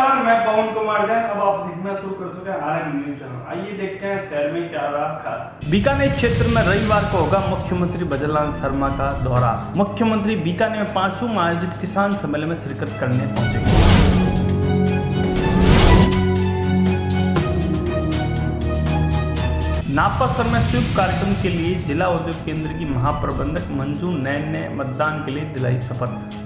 नमस्कार, मैं पवन कुमार जैन। अब आप देखना शुरू कर चुके हैं आरएम न्यूज चैनल। आइए देखते हैं शहर में क्या रहा खास। बीकानेर क्षेत्र में रविवार को होगा मुख्यमंत्री भजनलाल शर्मा का दौरा। मुख्यमंत्री बीकानेर में 5वें आयोजित किसान सम्मेलन में शिरकत करने पहुंचे। नापासर में स्वीप कार्यक्रम के लिए जिला उद्योग केंद्र की महाप्रबंधक मंजू नैन ने मतदान के लिए दिलाई शपथ।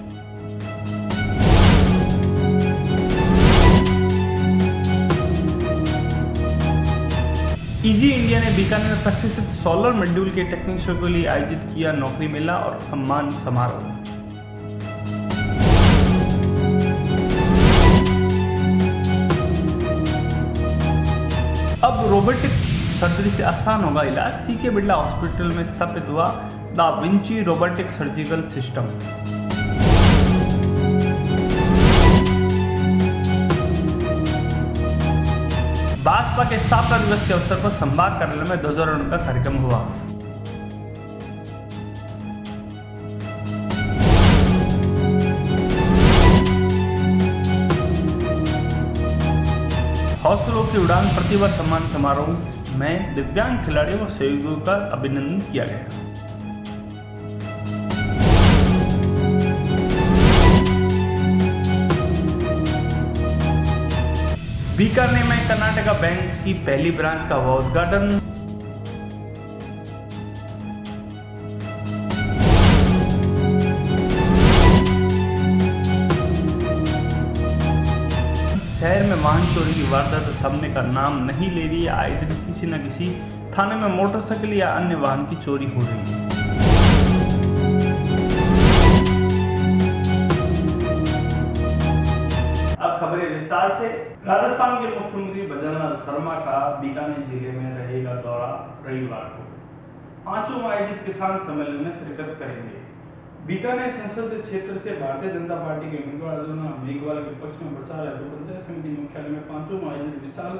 ईजी इंडिया ने बीकानेर में प्रशिक्षित सोलर मॉड्यूल के टेक्नीशियन के लिए आयोजित किया नौकरी मेला और सम्मान समारोह। अब रोबोटिक सर्जरी से आसान होगा इलाज। सीके बिरला हॉस्पिटल में स्थापित हुआ da Vinci robotic surgical system. Bhajpa के स्थापना दिवस के अवसर पर संभाग कार्यालय में ध्वजारोहण का कार्यक्रम हुआ। हौसलों की उड़ान प्रतिभा सम्मान समारोह में दिव्यांग खिलाड़ियों और सहयोगियों का अभिनंदन किया गया। बीकानेर में कर्नाटका बैंक की पहली ब्रांच का हुआ उद्घाटन। शहर में वाहन चोरी की वारदात थमने का नाम नहीं ले रही है। आए दिन किसी न किसी थाने में मोटरसाइकिल या अन्य वाहन की चोरी हो रही है। खबरें विस्तार से। राजस्थान के मुख्यमंत्री भजनलाल शर्मा का बीकानेर जिले में रहेगा दौरा। रविवार को 5वें आयोजित किसान सम्मेलन में शिरकत करेंगे। बीकानेर संसदीय क्षेत्र से भारतीय जनता पार्टी के उम्मीदवार अर्जुन मेघवाल के पक्ष में प्रचार हेतु पंचायत समिति मुख्यालय में 5वें आयोजित विशाल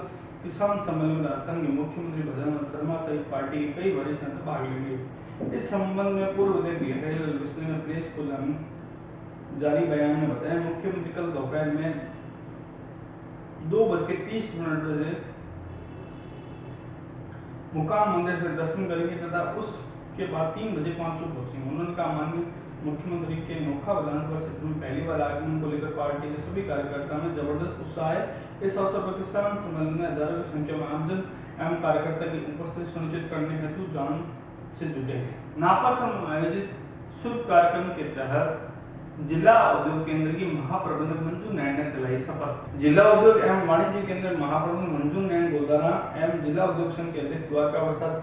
किसान सम्मेलन में राजस्थान के मुख्यमंत्री भजनलाल शर्मा सहित पार्टी के कई वरिष्ठ नेता भाग लेंगे। इस संबंध में पूर्व विधायक ने प्रेस को जारी बयान में बताया, मुख्यमंत्री कल दोपहर में 2:30 बजे मुकाम मंदिर से दर्शन करेंगे तथा उसके बाद 3 बजे पांचों पहुंचेंगे। उन्होंने कहा, माननीय मुख्यमंत्री के नोखा विधानसभा क्षेत्र में पहली बार आगमन को लेकर पार्टी के सभी कार्यकर्ताओं में जबरदस्त उत्साह है। इस अवसर पर किसान सम्मेलन में हजारों की संख्या में आमजन एवं कार्यकर्ता की उपस्थिति सुनिश्चित करने हेतु जान से जुटे हैं। नापासर में आयोजित शुभ कार्यक्रम के तहत जिला उद्योग केंद्र की महाप्रबंधक मंजू नैन ने दिलाई शपथ। जिला उद्योग एवं वाणिज्य केंद्र महाप्रबंधक मंजू नैन गोदारा एवं जिला उद्योग संघ के अध्यक्ष द्वारका प्रसाद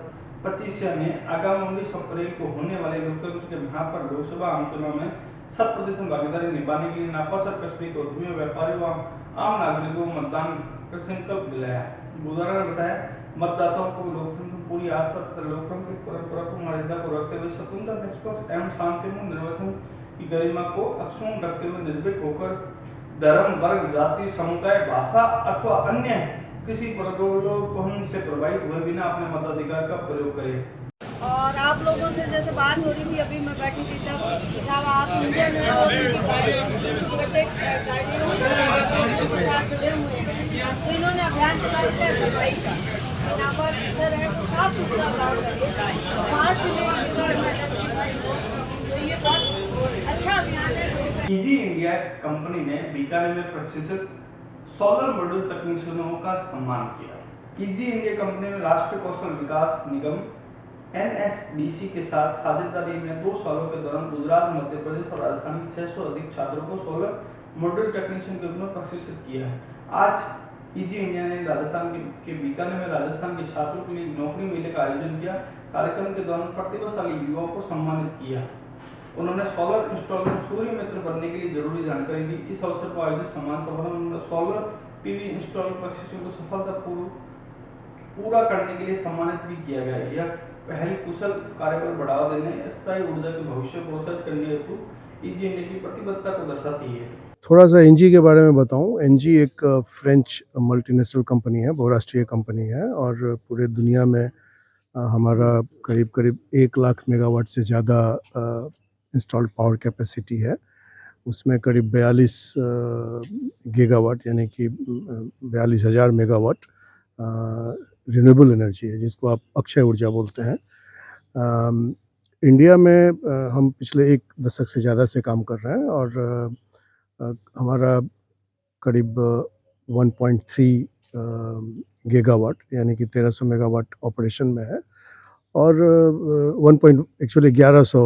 25 ने आगामी 19 अप्रैल को होने वाले लोकतंत्र के महापर लोकसभा आम चुनाव में 100% भागीदारी निभाने के लिए नापासर कस्बे के उद्यमियों, व्यापारियों व आम नागरिकों को मतदान का संकल्प दिलाया। गोदारा ने बताया, मतदाताओं को लोकतंत्र पूरी आस्था तथा लोकतांत्रिक परंपरा को मर्यादा को रखते हुए स्वतंत्र, निष्पक्ष एवं शांतिपूर्ण निर्वाचन की गरिमा को अक्षुण्ण रखते हुए निर्भीक होकर धर्म, वर्ग, जाति, समुदाय, भाषा अथवा अन्य किसी प्रलोभन से प्रभावित हुए बिना अपने मताधिकार का प्रयोग करें। और आप लोगों से जैसे बात हो रही थी, अभी मैं बैठी थी तब साहब आप इंजन है और उनकी गाड़ियों के साथ जुड़े हुए हैं, तो इन्होंने अभियान चलाया है सफाई का। यहाँ पर सर है तो साफ सुथरा काम करिए, स्मार्ट तो ये बहुत अच्छा अभियान है। ईजी इंडिया कंपनी ने बीकानेर में प्रशिक्षित सोलर मॉड्यूल तकनीशियनों का सम्मान किया। ईजी इंडिया कंपनी ने राष्ट्रीय कौशल विकास निगम NSDC के साथ साझेदारी में 2 सालों के दौरान गुजरात, मध्य प्रदेश और राजस्थान के 600 अधिक छात्रों को सोलर मॉड्यूल टेक्नीशियन के रूप में प्रशिक्षित किया है। आज ईजी इंडिया ने राजस्थान के बीकानेर में राजस्थान के छात्रों के लिए नौकरी मेले का आयोजन किया। कार्यक्रम के दौरान प्रतिभाशाली युवाओं को सम्मानित किया। उन्होंने सोलर इंस्टॉलर सूर्य मित्र बनने के लिए जरूरी जानकारी दी। इस अवसर पर आयोजित सम्मान समारोह में सोलर PV इंस्टॉलर प्रशिक्षण को सफलतापूर्वक पूरा करने के लिए सम्मानित भी किया गया। यह पहल कुशल कार्य पर बढ़ावा देने, स्थायी ऊर्जा के भविष्य को प्रोत्साहित करने हेतु ईजी इंडिया की प्रतिबद्धता को दर्शाती है। थोड़ा सा एनजी के बारे में बताऊं। एनजी एक फ्रेंच मल्टीनेशनल कंपनी है, बहुराष्ट्रीय कंपनी है और पूरे दुनिया में हमारा करीब 1 लाख मेगावाट से ज़्यादा इंस्टॉल्ड पावर कैपेसिटी है। उसमें करीब 42 गीगावाट यानी कि 42,000 मेगावाट रिन्यूएबल एनर्जी है, जिसको आप अक्षय ऊर्जा बोलते हैं। इंडिया में हम पिछले 1 दशक से ज़्यादा से काम कर रहे हैं और हमारा करीब 1.3 गीगावाट यानी कि 1300 मेगावाट ऑपरेशन में है और 1100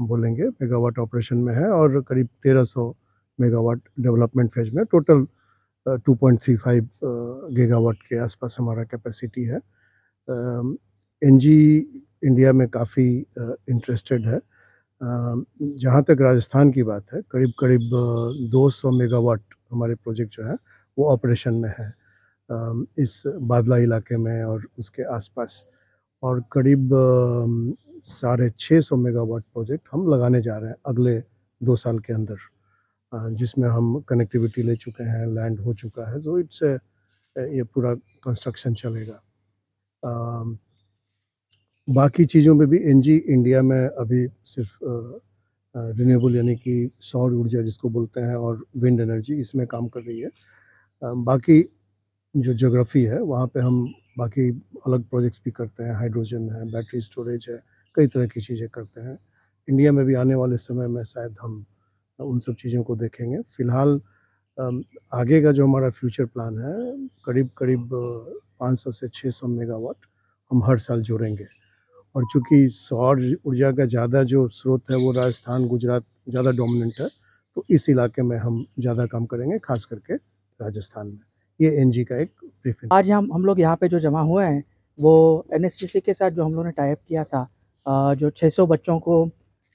बोलेंगे मेगावाट ऑपरेशन में है और करीब 1300 मेगावाट डेवलपमेंट फेज में। टोटल 2.35 गीगावाट के आसपास हमारा कैपेसिटी है। एनजी इंडिया में काफ़ी इंटरेस्टेड है। जहाँ तक राजस्थान की बात है, करीब 200 मेगावाट हमारे प्रोजेक्ट जो है वो ऑपरेशन में है इस बादला इलाके में और उसके आसपास, और करीब 650 मेगावाट प्रोजेक्ट हम लगाने जा रहे हैं अगले 2 साल के अंदर, जिसमें हम कनेक्टिविटी ले चुके हैं, लैंड हो चुका है, तो ये पूरा कंस्ट्रक्शन चलेगा। बाकी चीज़ों में भी एनजी इंडिया में अभी सिर्फ रिन्यूएबल यानी कि सौर ऊर्जा जिसको बोलते हैं और विंड एनर्जी, इसमें काम कर रही है। बाकी जो ज्योग्राफी है वहाँ पे हम बाकी अलग प्रोजेक्ट्स भी करते हैं, हाइड्रोजन है, बैटरी स्टोरेज है, कई तरह की चीज़ें करते हैं। इंडिया में भी आने वाले समय में शायद हम उन सब चीज़ों को देखेंगे। फ़िलहाल आगे का जो हमारा फ्यूचर प्लान है, करीब 500 से 600 मेगावाट हम हर साल जोड़ेंगे, और चूँकि सौर ऊर्जा का ज़्यादा जो स्रोत है वो राजस्थान, गुजरात ज़्यादा डोमिनेंट है, तो इस इलाके में हम ज़्यादा काम करेंगे, खास करके राजस्थान में। ये एनजी का एक प्रेफरेंस। आज हम लोग यहाँ पे जो जमा हुए हैं वो एनएचटीसी के साथ जो हम लोगों ने टाई अप किया था, जो 600 बच्चों को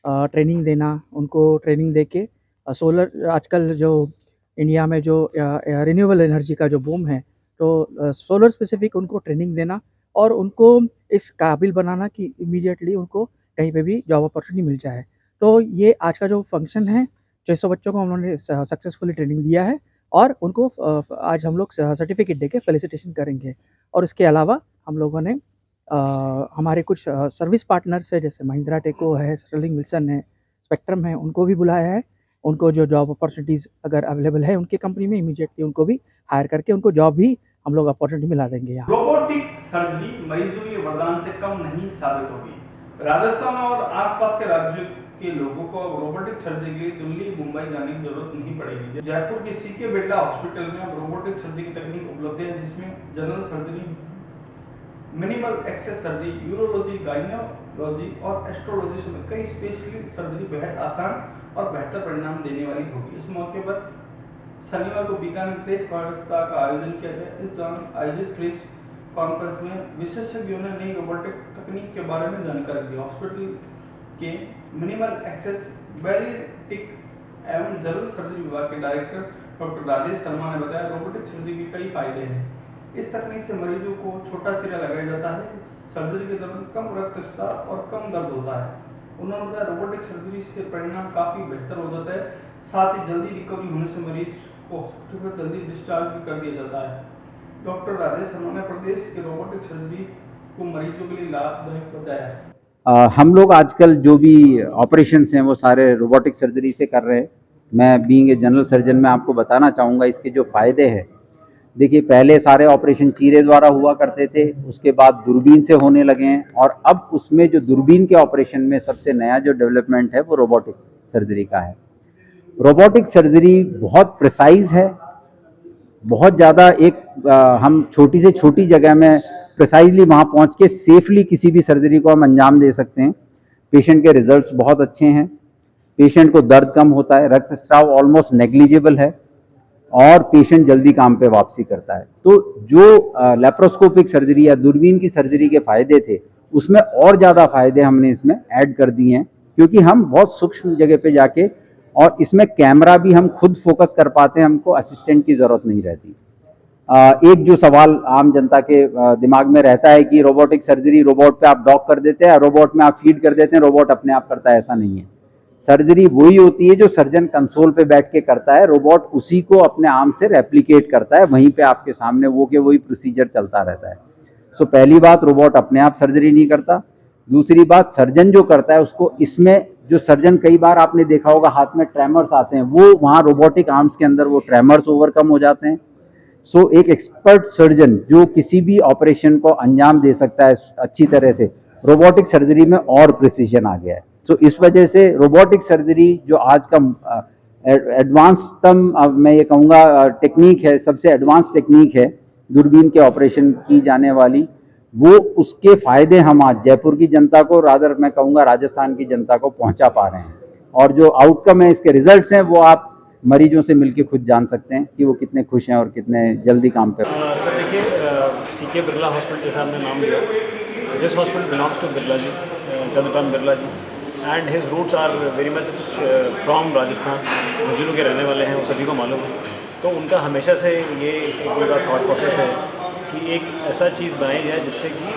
ट्रेनिंग देना, उनको ट्रेनिंग देके सोलर, आजकल जो इंडिया में जो रिन्यूएबल एनर्जी का जो बूम है, तो सोलर स्पेसिफिक उनको ट्रेनिंग देना और उनको इस काबिल बनाना कि इमीडिएटली उनको कहीं पे भी जॉब अपॉर्चुनिटी मिल जाए। तो ये आज का जो फंक्शन है, 600 बच्चों को हम लोगों ने सक्सेसफुली ट्रेनिंग दिया है और उनको आज हम लोग सर्टिफिकेट देके फेलिसिटेशन करेंगे। और इसके अलावा हम लोगों ने हमारे कुछ सर्विस पार्टनर्स है, जैसे महिंद्रा टेको है, स्टर्लिंग विल्सन है, स्पेक्ट्रम है, उनको भी बुलाया है। उनको जो जॉब अपॉर्चुनिटीज़ अगर अवेलेबल है उनकी कंपनी में, इमीडिएटली उनको भी हायर करके उनको जॉब भी हम लोग अपॉर्चुनिटी मिला देंगे। यहाँ रोबोटिक सर्जरी मरीजों के वरदान से कम नहीं साबित होगी। राजस्थान और आसपास के राज्यों के लोगों को अब रोबोटिक सर्जरी के लिए दिल्ली, मुंबई जाने की जरूरत नहीं पड़ेगी। जयपुर के सीके बिरला हॉस्पिटल में अब रोबोटिक सर्जरी की तकनीक उपलब्ध है, जिसमें general surgery, minimal access surgery, urology, gynaecology और एस्ट्रोलॉजी समेत कई स्पेशलिस्ट सर्जरी बेहद आसान और बेहतर परिणाम देने वाली होगी। इस मौके पर शनिवार को बीकानेर प्रेस कॉन्फ्रेंस का आयोजन किया गया। इस दौरान आयोजित प्रेस कॉन्फ्रेंस में विशेषज्ञों ने नई रोबोटिक तकनीक के बारे में जानकारी दी। हॉस्पिटल के मिनिमल एक्सेस बैरियटिक एवं जनरल सर्जरी विभाग के डायरेक्टर डॉक्टर राजेश शर्मा ने बताया, रोबोटिक सर्जरी के कई फायदे हैं। इस तकनीक से मरीजों को छोटा चीरा लगाया जाता है, सर्जरी के दौरान कम रक्तस्राव और कम दर्द होता है। उन्होंने बताया, रोबोटिक सर्जरी से परिणाम काफ़ी बेहतर हो जाता है, साथ ही जल्दी रिकवरी होने से मरीज को हॉस्पिटल से जल्दी डिस्चार्ज भी कर दिया जाता है। डॉक्टर राजेश शर्मा ने प्रदेश के रोबोटिक सर्जरी को मरीजों के लिए लाभदायक बताया। हम लोग आजकल जो भी ऑपरेशंस हैं वो सारे रोबोटिक सर्जरी से कर रहे हैं। मैं बीइंग ए जनरल सर्जन में आपको बताना चाहूँगा इसके जो फ़ायदे हैं। देखिए, पहले सारे ऑपरेशन चीरे द्वारा हुआ करते थे, उसके बाद दूरबीन से होने लगे हैं, और अब उसमें जो दूरबीन के ऑपरेशन में सबसे नया जो डेवलपमेंट है वो रोबोटिक सर्जरी का है। रोबोटिक सर्जरी बहुत प्रिसाइज है, बहुत ज़्यादा हम छोटी से छोटी जगह में प्रिसाइजली वहाँ पहुँच के सेफली किसी भी सर्जरी को हम अंजाम दे सकते हैं। पेशेंट के रिजल्ट्स बहुत अच्छे हैं, पेशेंट को दर्द कम होता है, रक्तस्राव ऑलमोस्ट नेग्लिजिबल है और पेशेंट जल्दी काम पे वापसी करता है। तो जो लेप्रोस्कोपिक सर्जरी या दूरबीन की सर्जरी के फ़ायदे थे, उसमें और ज़्यादा फ़ायदे हमने इसमें ऐड कर दिए हैं, क्योंकि हम बहुत सूक्ष्म जगह पे जाके, और इसमें कैमरा भी हम खुद फोकस कर पाते हैं, हमको असिस्टेंट की ज़रूरत नहीं रहती। एक जो सवाल आम जनता के दिमाग में रहता है कि रोबोटिक सर्जरी, रोबोट पे आप डॉक कर देते हैं, रोबोट में आप फीड कर देते हैं, रोबोट अपने आप करता है, ऐसा नहीं है। सर्जरी वही होती है जो सर्जन कंसोल पे बैठ के करता है, रोबोट उसी को अपने आर्म से रेप्लिकेट करता है, वहीं पे आपके सामने वो के वही प्रोसीजर चलता रहता है। सो पहली बात, रोबोट अपने आप सर्जरी नहीं करता। दूसरी बात, सर्जन जो करता है उसको इसमें जो सर्जन कई बार आपने देखा होगा हाथ में ट्रेमर्स आते हैं, वो वहाँ रोबोटिक आर्म्स के अंदर वो ट्रेमर्स ओवरकम हो जाते हैं। सो एक एक्सपर्ट सर्जन जो किसी भी ऑपरेशन को अंजाम दे सकता है अच्छी तरह से, रोबोटिक सर्जरी में और प्रिसीजन आ गया है। सो इस वजह से रोबोटिक सर्जरी जो आज का एडवांसतम मैं ये कहूँगा टेक्निक है, सबसे एडवांस टेक्निक है दूरबीन के ऑपरेशन की जाने वाली, वो उसके फ़ायदे हम आज जयपुर की जनता को, रादर मैं कहूँगा राजस्थान की जनता को पहुँचा पा रहे हैं। और जो आउटकम है, इसके रिजल्ट्स हैं, वो आप मरीजों से मिलके खुद जान सकते हैं कि वो कितने खुश हैं और कितने जल्दी काम पे। सर देखिए, CK बिरला हॉस्पिटल जैसा हमने नाम लिया, this hospital belongs to Birla ji, Chandrakant Birla ji, and his roots are very much from Rajasthan. Jhunjhunu के रहने वाले हैं, वो सभी को मालूम है। तो उनका हमेशा से ये उनका थॉट प्रोसेस है कि एक ऐसा चीज़ बनाई जाए जिससे कि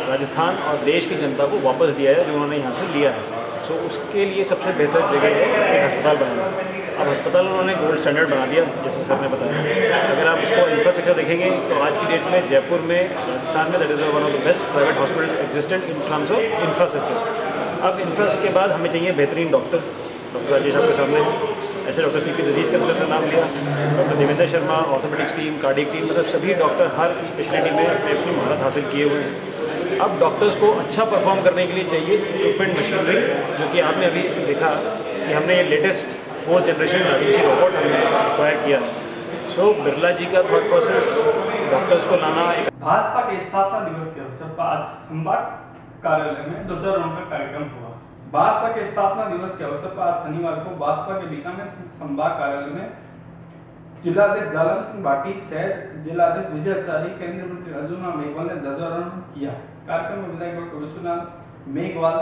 राजस्थान और देश की जनता को वापस दिया जाए जो उन्होंने यहाँ से लिया है। सो उसके लिए सबसे बेहतर जगह है एक अस्पताल बनाना। अब अस्पताल उन्होंने गोल्ड स्टैंडर्ड बना दिया, जैसे सर ने बताया। अगर आप उसको इंफ्रास्ट्रक्चर देखेंगे तो आज की डेट में जयपुर में, राजस्थान में, that is one of the best private hospitals existent in terms of infrastructure. अब इंफ्रास्ट्रक्चर के बाद हमें चाहिए बेहतरीन डॉक्टर राजेश आपके सामने हैं, ऐसे डॉक्टर CP ददीज का सर ने नाम लिया, doctor Devendra Sharma, orthopaedics team, cardiac team, मतलब सभी डॉक्टर हर स्पेशलिटी में अपनी महारत हासिल किए हुए हैं। अब डॉक्टर्स को अच्छा परफॉर्म करने के लिए चाहिए इक्विपमेंट, मशीनरी, जो कि आपने अभी देखा कि हमने ये latest 4th generation da Vinci robot हमने एक्वायर किया है। सो बिरला जी का थॉट प्रोसेस डॉक्टर्स को लाना। भाजपा के स्थापना दिवस के अवसर पर आज संभाग कार्यालय में ध्वजारोहण का कार्यक्रम हुआ। भाजपा के स्थापना दिवस के अवसर पर आज शनिवार को भाजपा के बीकानेर संभाग कार्यालय में जिलाध्यक्ष जालम सिंह भाटी, शहर जिलाध्यक्ष विजय आचार्य, केंद्रीय मंत्री अर्जुन मेघवाल ने ध्वजारोहण किया। कार्यक्रम में विधायक डॉक्टर विश्वनाथ मेघवाल,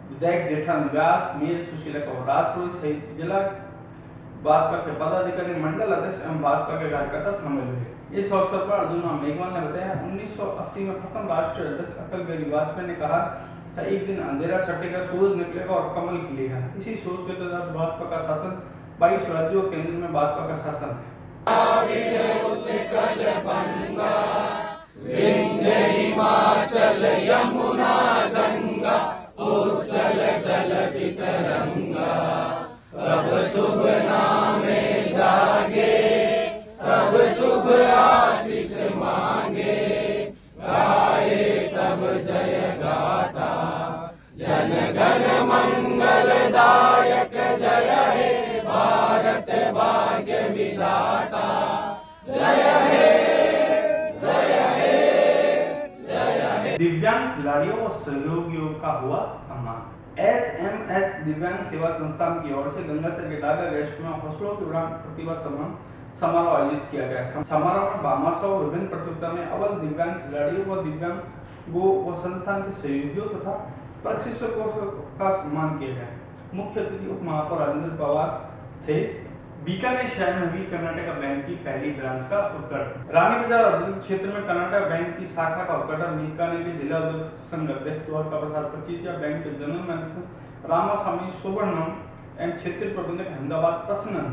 विधायक जेठान व्यास, मेयर सुशीला कौर राजपुरोहित सहित जिला भाजपा के पदाधिकारी, मंडल अध्यक्ष एवं भाजपा के कार्यकर्ता शामिल हुए। इस अवसर पर अर्जुन मेघवाल ने बताया, 1980 में प्रथम राष्ट्रीय अध्यक्ष अटल बिहारी वाजपेयी ने कहा था, एक दिन अंधेरा छटेगा, सूरज निकलेगा और कमल खिलेगा। इसी सोच के तहत भाजपा का शासन 22 राज्यों और केंद्र में भाजपा का शासन है। दिव्यांग खिलाड़ियों और सहयोगियों का हुआ सम्मान। SMS दिव्यांग सेवा संस्थान की ओर से गंगासर के डागा गेस्ट में हौसलों की उड़ान प्रतिभा सम्मान समारोह आयोजित किया गया। समारोह में 52 विभिन्न प्रतियोगिता में अव्वल दिव्यांग खिलाड़ियों व दिव्यांगों व संस्थान के सहयोगियों तथा प्रशिक्षकों का सम्मान किया गया। मुख्य अतिथि उप महापौर राजेंद्र पवार थे। बीकानेर शहर में हुई कर्नाटका बैंक की पहली ब्रांच का उद्घाटन। रानी बाजार औद्योगिक क्षेत्र में कर्नाटका बैंक की शाखा का उद्घाटन बीकानेर के जिला उद्योग संघ अध्यक्ष द्वारा प्रसाद पचीतिया, बैंक के जनरल मैनेजर रामास्वामी सुब्रमण्यम एवं क्षेत्रीय प्रबंधक अहमदाबाद प्रसन्न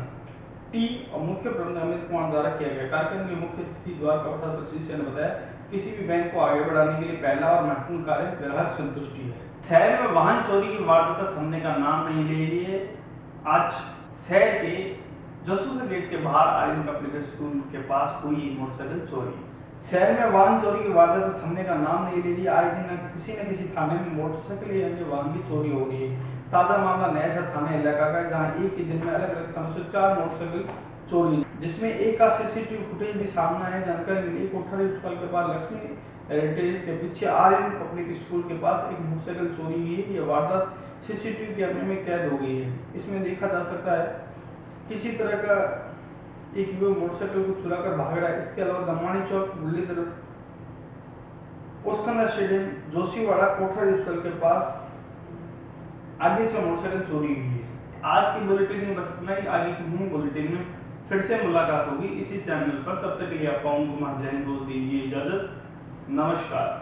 टी और मुख्य प्रबंधक अमित कुमार द्वारा किया गया। कार्यक्रम के मुख्य अतिथि द्वारा प्रसाद पचीतिया ने बताया, किसी भी बैंक को आगे बढ़ाने के लिए पहला और महत्वपूर्ण कार्य ग्राहक संतुष्टि है। शहर में वाहन चोरी की वारदात थमने का नाम नहीं ले रही है। आज शहर के जसूर गेट के बाहर आर्यन पब्लिक स्कूल के पास हुई मोटरसाइकिल चोरी। शहर में वाहन चोरी की वारदात थमने का नाम नहीं ले रही। आज दिन किसी न किसी थाने में मोटरसाइकिल या अन्य वाहन की चोरी हो रही है। ताजा मामला नया शहर थाने इलाका का है, जहां एक ही दिन में अलग अलग स्थानों से 4 मोटरसाइकिल चोरी, जिसमें एक का CCTV फुटेज भी सामने है। जानकारी मिली, कोठारी अस्पताल के पास लक्ष्मी हेरिटेज के पीछे आर्यन पब्लिक स्कूल के पास एक मोटरसाइकिल चोरी हुई है। यह वारदात CCTV कैमरे में कैद हो गई है। इसमें देखा जा सकता है किसी तरह का एक युवक मोटरसाइकिल को चुरा कर भाग रहा है। इसके अलावा दमानी चौक, मुरलीधर ओस्कंदा स्टेडियम, जोशीवाड़ा, कोठारी अस्पताल के पास आगे से मोटरसाइकिल चोरी हुई है। आज की बुलेटिन में बस इतना ही। आगे की बुलेटिन में फिर से मुलाकात होगी इसी चैनल पर। तब तक के लिए आप पवन कुमार जैन को दीजिए इजाजत। नमस्कार।